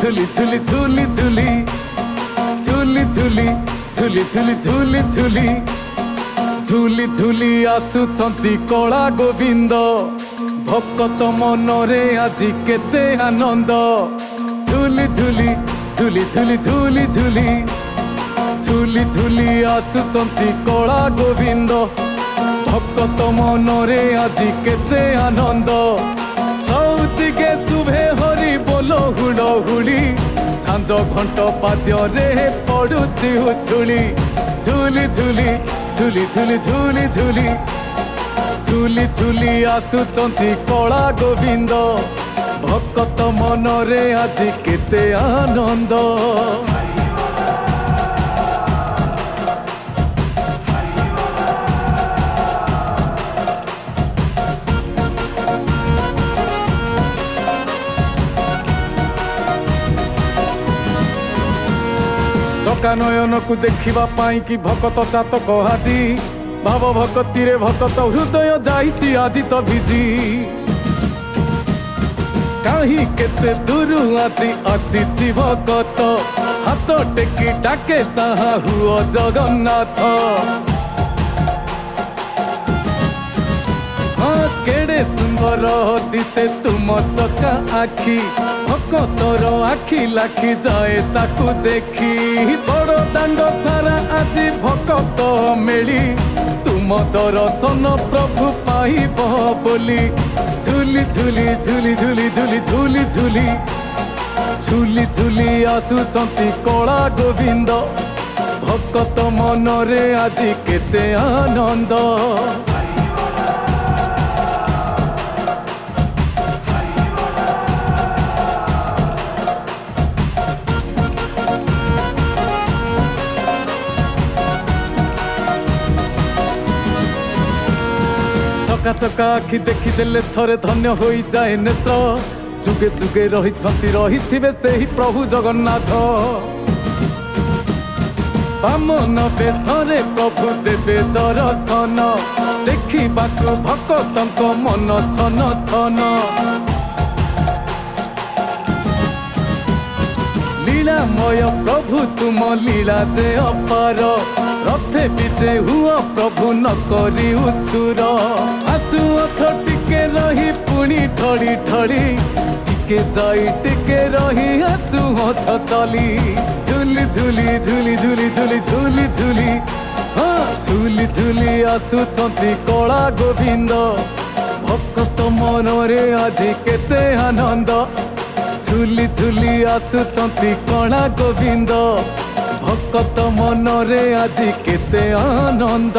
झुली झुली झुली झुली झुली झुली झुली झुली झुली झुली झुली झुली आसुचंती कला गोविंद भक्त मनरे आजी केते आनंद झुली झुली झुली झुली झुली झुली झुली झुली आसुचंती कला गोविंद भक्त मनरे आजी केते आनंद दिगे शुभे हरि बोलो हुड़ हुड़ी झांझ घंट पाद्य रे पड़ुची हुचुली झुली झुली झुली झुली झुली झुली झुली झुली आसुचंती कला गोविंद भक्त मनरे आजी केते आनंद। चका नयन को देखा पाई कि भकत चातक हाजी भाव भक्ति रे भकत हृदय जाइछि आजी तो भिजी कहीं केते दूर आजी आसी भकत हाथ टेकी डाके साहा हुओ जगन्नाथ केड़े सुंदर दिसे तुम चका आखि भक्तर आखि लाखि जाए ताकू देखी बड़ दांड सारा आजी भक्त मेली तुम दर्शन प्रभु पाइब बोली झुली झुली झुली झुली झुली झुली झुली झुली झुली आसुचंती कला गोविंद भक्त मनरे आजी केते आनंद। चका चका आखि देखीदेले थरे धन्य हो जाए नेत्र जुगे जुगे रही से ही प्रभु जगन्नाथ बामन बेशरे प्रभु देवे दर्शन देखिबाकू भक्तक मन छन छन लीलामय प्रभु तुम लीला जे अपार रथे विजे हुआ प्रभु न करी उछुर आसु अथ टिके रही पुणी ढड़ी ढड़ी टिके जाई टिके रही आसु अथ चली झुली झुली झुली झुली झुली झुली झुली हाँ झुली झुली आसुचंती कला गोविंद भक्त मनरे आजी केते आनंद झुली झुली आसुचंती कला गोविंद भक्त मनरे आजी केते आनंद।